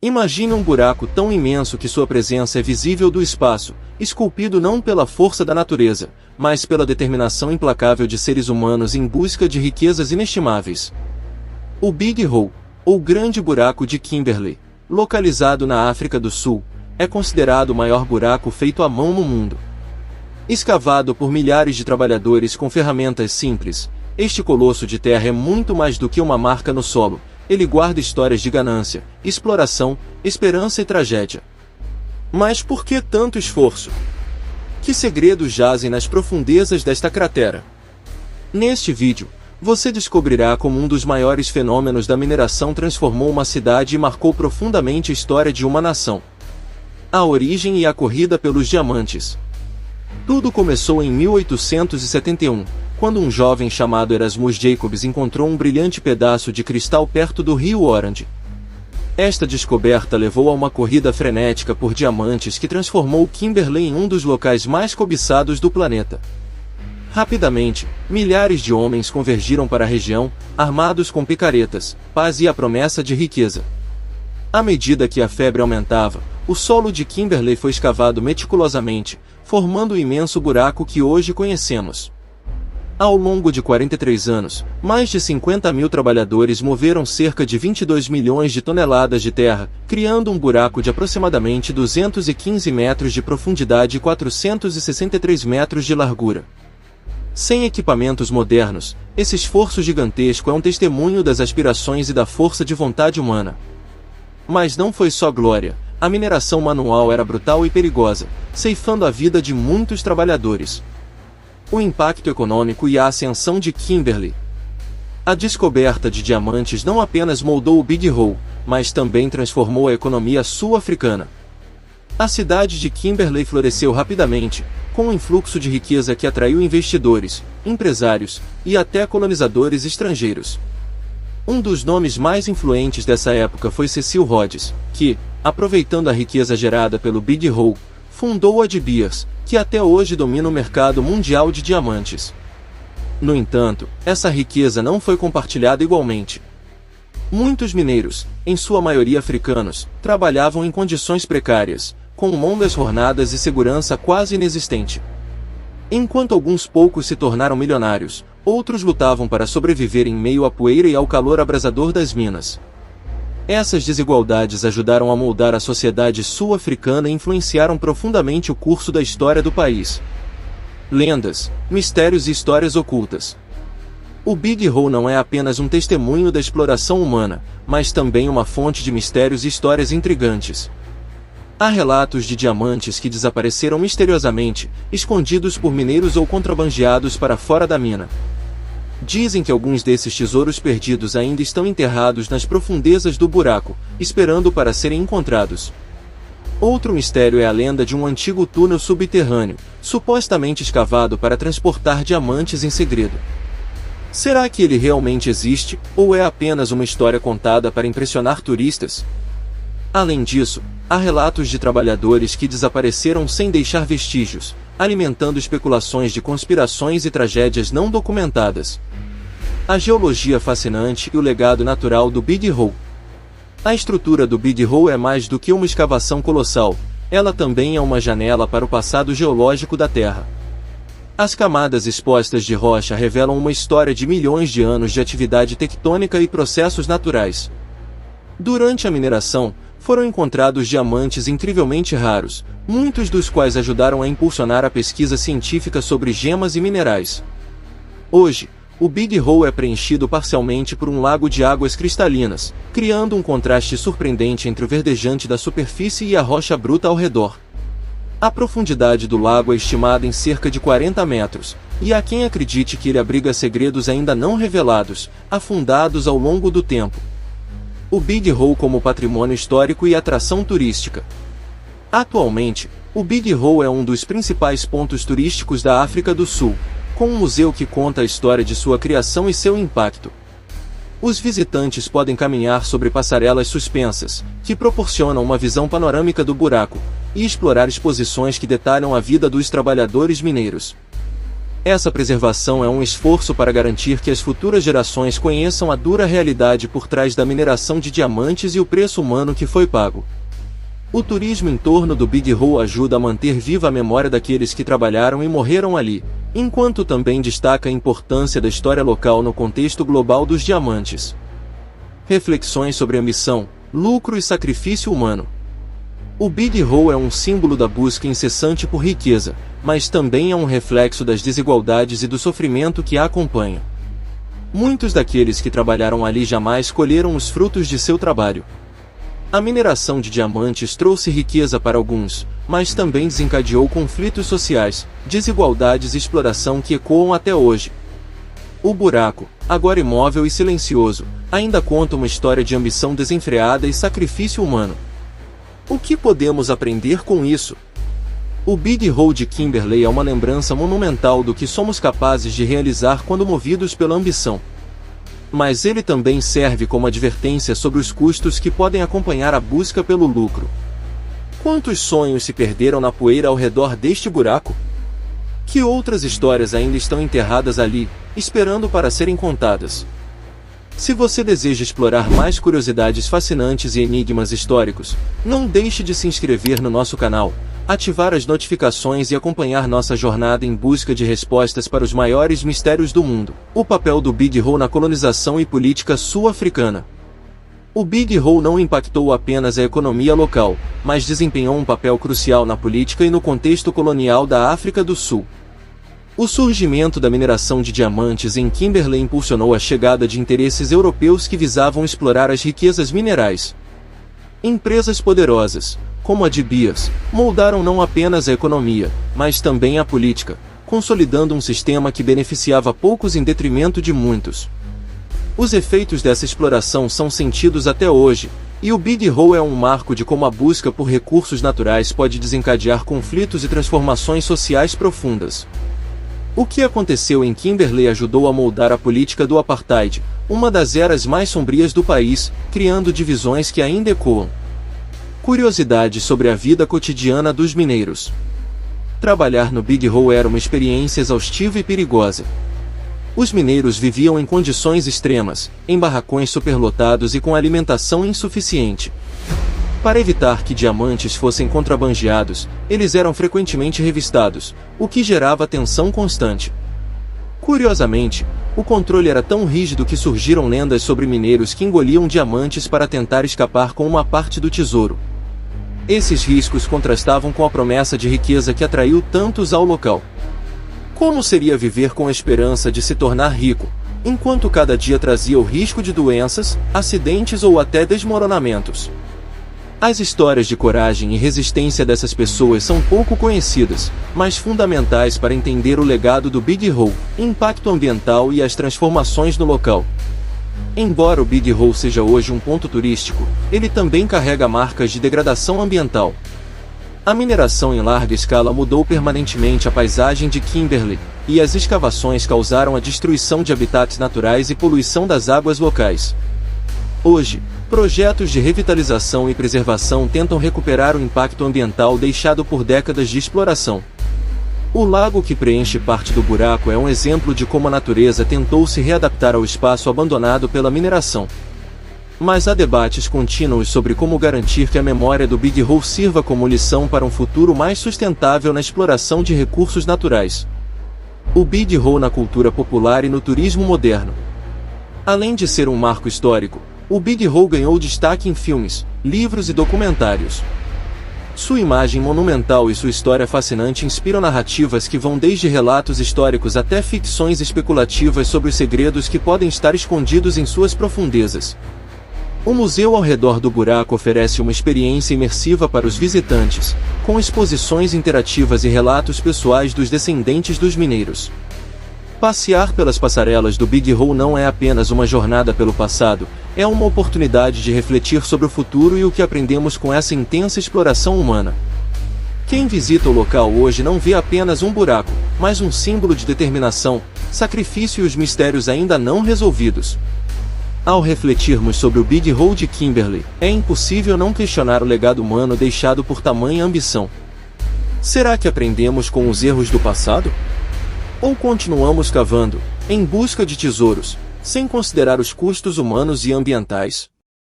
Imagine um buraco tão imenso que sua presença é visível do espaço, esculpido não pela força da natureza, mas pela determinação implacável de seres humanos em busca de riquezas inestimáveis. O Big Hole, ou Grande Buraco de Kimberley, localizado na África do Sul, é considerado o maior buraco feito à mão no mundo. Escavado por milhares de trabalhadores com ferramentas simples, este colosso de terra é muito mais do que uma marca no solo. Ele guarda histórias de ganância, exploração, esperança e tragédia. Mas por que tanto esforço? Que segredos jazem nas profundezas desta cratera? Neste vídeo, você descobrirá como um dos maiores fenômenos da mineração transformou uma cidade e marcou profundamente a história de uma nação. A origem e a corrida pelos diamantes. Tudo começou em 1871. Quando um jovem chamado Erasmus Jacobs encontrou um brilhante pedaço de cristal perto do rio Orange. Esta descoberta levou a uma corrida frenética por diamantes que transformou Kimberley em um dos locais mais cobiçados do planeta. Rapidamente, milhares de homens convergiram para a região, armados com picaretas, pás e a promessa de riqueza. À medida que a febre aumentava, o solo de Kimberley foi escavado meticulosamente, formando o imenso buraco que hoje conhecemos. Ao longo de 43 anos, mais de 50 mil trabalhadores moveram cerca de 22 milhões de toneladas de terra, criando um buraco de aproximadamente 215 metros de profundidade e 463 metros de largura. Sem equipamentos modernos, esse esforço gigantesco é um testemunho das aspirações e da força de vontade humana. Mas não foi só glória, a mineração manual era brutal e perigosa, ceifando a vida de muitos trabalhadores. O impacto econômico e a ascensão de Kimberley. A descoberta de diamantes não apenas moldou o Big Hole, mas também transformou a economia sul-africana. A cidade de Kimberley floresceu rapidamente, com um influxo de riqueza que atraiu investidores, empresários e até colonizadores estrangeiros. Um dos nomes mais influentes dessa época foi Cecil Rhodes, que, aproveitando a riqueza gerada pelo Big Hole, fundou a De Beers, que até hoje domina o mercado mundial de diamantes. No entanto, essa riqueza não foi compartilhada igualmente. Muitos mineiros, em sua maioria africanos, trabalhavam em condições precárias, com longas jornadas e segurança quase inexistente. Enquanto alguns poucos se tornaram milionários, outros lutavam para sobreviver em meio à poeira e ao calor abrasador das minas. Essas desigualdades ajudaram a moldar a sociedade sul-africana e influenciaram profundamente o curso da história do país. Lendas, mistérios e histórias ocultas. O Big Hole não é apenas um testemunho da exploração humana, mas também uma fonte de mistérios e histórias intrigantes. Há relatos de diamantes que desapareceram misteriosamente, escondidos por mineiros ou contrabandeados para fora da mina. Dizem que alguns desses tesouros perdidos ainda estão enterrados nas profundezas do buraco, esperando para serem encontrados. Outro mistério é a lenda de um antigo túnel subterrâneo, supostamente escavado para transportar diamantes em segredo. Será que ele realmente existe, ou é apenas uma história contada para impressionar turistas? Além disso, há relatos de trabalhadores que desapareceram sem deixar vestígios, alimentando especulações de conspirações e tragédias não documentadas. A geologia fascinante e o legado natural do Big Hole. A estrutura do Big Hole é mais do que uma escavação colossal, ela também é uma janela para o passado geológico da Terra. As camadas expostas de rocha revelam uma história de milhões de anos de atividade tectônica e processos naturais. Durante a mineração, foram encontrados diamantes incrivelmente raros, muitos dos quais ajudaram a impulsionar a pesquisa científica sobre gemas e minerais. Hoje, o Big Hole é preenchido parcialmente por um lago de águas cristalinas, criando um contraste surpreendente entre o verdejante da superfície e a rocha bruta ao redor. A profundidade do lago é estimada em cerca de 40 metros, e há quem acredite que ele abriga segredos ainda não revelados, afundados ao longo do tempo. O Big Hole como patrimônio histórico e atração turística. Atualmente, o Big Hole é um dos principais pontos turísticos da África do Sul, com um museu que conta a história de sua criação e seu impacto. Os visitantes podem caminhar sobre passarelas suspensas, que proporcionam uma visão panorâmica do buraco, e explorar exposições que detalham a vida dos trabalhadores mineiros. Essa preservação é um esforço para garantir que as futuras gerações conheçam a dura realidade por trás da mineração de diamantes e o preço humano que foi pago. O turismo em torno do Big Hole ajuda a manter viva a memória daqueles que trabalharam e morreram ali, enquanto também destaca a importância da história local no contexto global dos diamantes. Reflexões sobre ambição, lucro e sacrifício humano. O Big Hole é um símbolo da busca incessante por riqueza, mas também é um reflexo das desigualdades e do sofrimento que a acompanha. Muitos daqueles que trabalharam ali jamais colheram os frutos de seu trabalho. A mineração de diamantes trouxe riqueza para alguns, mas também desencadeou conflitos sociais, desigualdades e exploração que ecoam até hoje. O buraco, agora imóvel e silencioso, ainda conta uma história de ambição desenfreada e sacrifício humano. O que podemos aprender com isso? O Big Hole de Kimberley é uma lembrança monumental do que somos capazes de realizar quando movidos pela ambição. Mas ele também serve como advertência sobre os custos que podem acompanhar a busca pelo lucro. Quantos sonhos se perderam na poeira ao redor deste buraco? Que outras histórias ainda estão enterradas ali, esperando para serem contadas? Se você deseja explorar mais curiosidades fascinantes e enigmas históricos, não deixe de se inscrever no nosso canal, ativar as notificações e acompanhar nossa jornada em busca de respostas para os maiores mistérios do mundo. O papel do Big Hole na colonização e política sul-africana. O Big Hole não impactou apenas a economia local, mas desempenhou um papel crucial na política e no contexto colonial da África do Sul. O surgimento da mineração de diamantes em Kimberley impulsionou a chegada de interesses europeus que visavam explorar as riquezas minerais. Empresas poderosas, como a de Beers, moldaram não apenas a economia, mas também a política, consolidando um sistema que beneficiava poucos em detrimento de muitos. Os efeitos dessa exploração são sentidos até hoje, e o Big Hole é um marco de como a busca por recursos naturais pode desencadear conflitos e transformações sociais profundas. O que aconteceu em Kimberley ajudou a moldar a política do apartheid, uma das eras mais sombrias do país, criando divisões que ainda ecoam. Curiosidades sobre a vida cotidiana dos mineiros. Trabalhar no Big Hole era uma experiência exaustiva e perigosa. Os mineiros viviam em condições extremas, em barracões superlotados e com alimentação insuficiente. Para evitar que diamantes fossem contrabandeados, eles eram frequentemente revistados, o que gerava tensão constante. Curiosamente, o controle era tão rígido que surgiram lendas sobre mineiros que engoliam diamantes para tentar escapar com uma parte do tesouro. Esses riscos contrastavam com a promessa de riqueza que atraiu tantos ao local. Como seria viver com a esperança de se tornar rico, enquanto cada dia trazia o risco de doenças, acidentes ou até desmoronamentos? As histórias de coragem e resistência dessas pessoas são pouco conhecidas, mas fundamentais para entender o legado do Big Hole, impacto ambiental e as transformações no local. Embora o Big Hole seja hoje um ponto turístico, ele também carrega marcas de degradação ambiental. A mineração em larga escala mudou permanentemente a paisagem de Kimberley, e as escavações causaram a destruição de habitats naturais e poluição das águas locais. Hoje, projetos de revitalização e preservação tentam recuperar o impacto ambiental deixado por décadas de exploração. O lago que preenche parte do buraco é um exemplo de como a natureza tentou se readaptar ao espaço abandonado pela mineração. Mas há debates contínuos sobre como garantir que a memória do Big Hole sirva como lição para um futuro mais sustentável na exploração de recursos naturais. O Big Hole na cultura popular e no turismo moderno. Além de ser um marco histórico, o Big Hole ganhou destaque em filmes, livros e documentários. Sua imagem monumental e sua história fascinante inspiram narrativas que vão desde relatos históricos até ficções especulativas sobre os segredos que podem estar escondidos em suas profundezas. O museu ao redor do buraco oferece uma experiência imersiva para os visitantes, com exposições interativas e relatos pessoais dos descendentes dos mineiros. Passear pelas passarelas do Big Hole não é apenas uma jornada pelo passado, é uma oportunidade de refletir sobre o futuro e o que aprendemos com essa intensa exploração humana. Quem visita o local hoje não vê apenas um buraco, mas um símbolo de determinação, sacrifício e os mistérios ainda não resolvidos. Ao refletirmos sobre o Big Hole de Kimberley, é impossível não questionar o legado humano deixado por tamanha ambição. Será que aprendemos com os erros do passado? Ou continuamos cavando, em busca de tesouros, sem considerar os custos humanos e ambientais?